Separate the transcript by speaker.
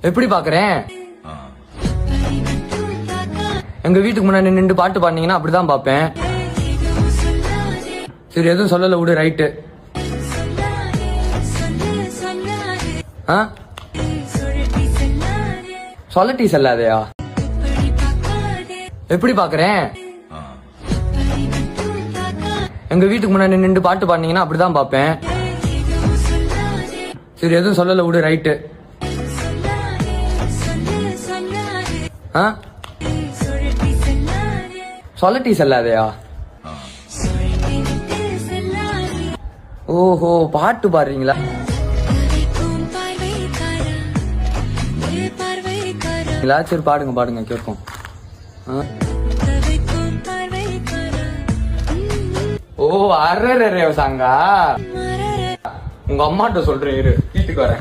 Speaker 1: எப்படி பாக்குறேன்? எங்க வீட்டுக்கு முன்னாடி நின்று பாட்டு பாடினீங்கன்னா அப்படிதான் பாப்பேன். சரி எதுவும் சொல்லல விடு, ரைட்டு. சொல்லட்டி செல்லாதையா? எப்படி பாக்குறேன்? எங்க வீட்டுக்கு முன்னாடி நின்று பாட்டு பாடினீங்கன்னா அப்படிதான் பாப்பேன். சரி எதுவும் சொல்லல விடு, ரைட்டு. சொல்லட்டி செல்லாதையா? ஓஹோ, பாட்டு பாடுறீங்களா? சரி பாடுங்க பாடுங்க கேட்கும். ஓ அரே சாங்கா, உங்க அம்மாட்ட சொல்றேன் இரு, வீட்டுக்கு வரேன்.